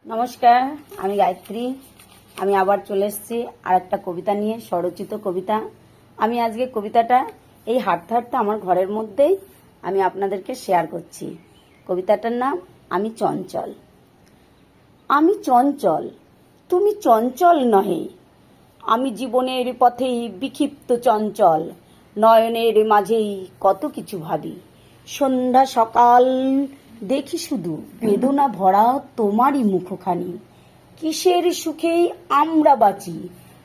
নমস্কার, আমি গায়ত্রী। আমি আবার চলে এসেছি আর একটা কবিতা নিয়ে, স্বরচিত কবিতা। আমি আজকে কবিতাটা এই হাঁটতে হাঁটতে আমার ঘরের মধ্যেই আমি আপনাদেরকে শেয়ার করছি। কবিতাটার নাম আমি চঞ্চল। আমি চঞ্চল, তুমি চঞ্চল নহে। আমি জীবনের পথেই বিক্ষিপ্ত চঞ্চল, নয়নের মাঝেই কত কিছু ভাবি। সন্ধ্যা সকাল দেখি শুধু বেদনা ভরা তোমারই মুখখানি। কিসের সুখেই আমরা বাঁচি,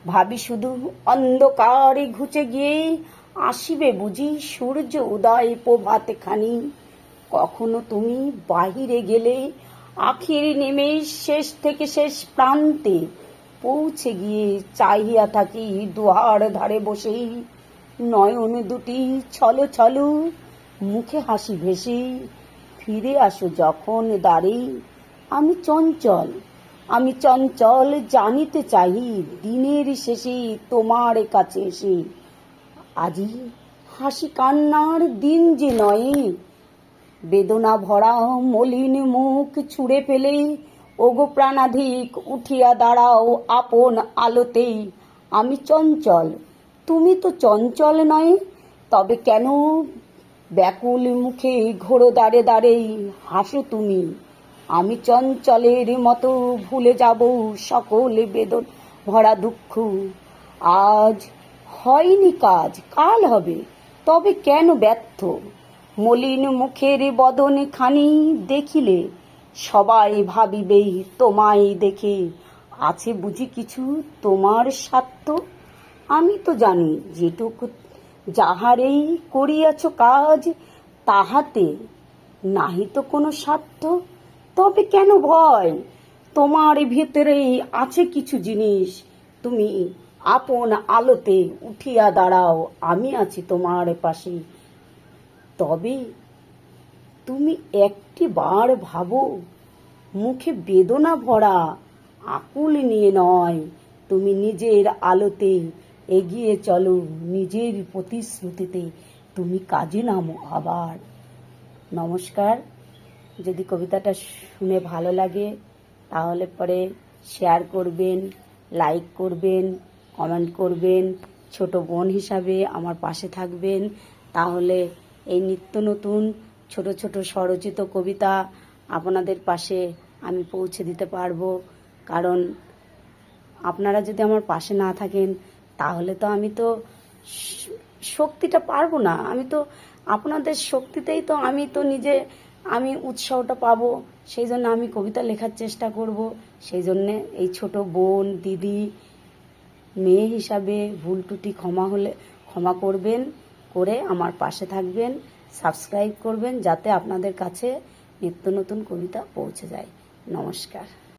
ভাবি শুধু অন্ধকারে ঘুচে গিয়ে আসিবে বুঝি সূর্য উদয় প্রভাতে খানি। কখনো তুমি বাহিরে গেলে আখির নেমে শেষ থেকে শেষ প্রান্তে পৌঁছে গিয়ে চাহিয়া থাকি দুয়ার ধারে বসেই। নয়ন দুটি ছলো ছলো, মুখে হাসি ভেসে ফিরে আসো যখন দ্বারে। আমি চঞ্চল, আমি চঞ্চল, জানিতে চাহি দিনের শেষে তোমার কাছে এসে। আজি হাসি কান্নার দিন যে নয়, বেদনা ভরা মলিন মুখ ছুঁড়ে ফেলে ওগো প্রাণাধিক উঠিয়া দাঁড়াও আপন আলোতেই। আমি চঞ্চল, তুমি তো চঞ্চল নয়, তবে কেন ব্যাকুল মুখে ঘোরো দাঁড়ে দাঁড়ে হাসো তুমি। আমি চঞ্চলের মতো ভুলে যাব সকল বেদন ভরা দুঃখ। আজ হয়নি কাজ, কাল হবে, তবে কেন ব্যর্থ। মলিন মুখের বদন খানি দেখিলে সবাই ভাবিবে তোমায় দেখে আছে বুঝি কিছু তোমার স্বার্থ। আমি তো জানি যেটুকু যাহারেই করিয়াছ কাজ, তাহাতে নাহি তো কোনো স্বার্থ। তবে কেন ভয়, তোমার ভিতরেই আছে কিছু জিনিস। তুমি আপন আলোতে উঠিয়া দাঁড়াও, আমি আছি তোমার পাশে। তবে তুমি একটি বার ভাবো, মুখে বেদনা ভরা আকুল নিয়ে নয়, তুমি নিজের আলোতে এগিয়ে চলো, নিজের প্রতিশ্রুতিতে তুমি কাজে নামো আবার। নমস্কার। যদি কবিতাটা শুনে ভালো লাগে তাহলে পরে শেয়ার করবেন, লাইক করবেন, কমেন্ট করবেন, ছোট বোন হিসাবে আমার পাশে থাকবেন। তাহলে এই নিত্য নতুন ছোট ছোট স্বরচিত কবিতা আপনাদের পাশে আমি পৌঁছে দিতে পারবো। কারণ আপনারা যদি আমার পাশে না থাকেন তাহলে তো আমি তো শক্তিটা পারবো না। আমি তো আপনাদের শক্তিতেই তো আমি উৎসাহটা পাবো। সেই জন্য আমি কবিতা লেখার চেষ্টা করব। সেই জন্যে এই ছোট বোন, দিদি, মেয়ে হিসাবে ভুল ত্রুটি ক্ষমা করবেন, করে আমার পাশে থাকবেন, সাবস্ক্রাইব করবেন, যাতে আপনাদের কাছে নিত্য নতুন কবিতা পৌঁছে যায়। নমস্কার।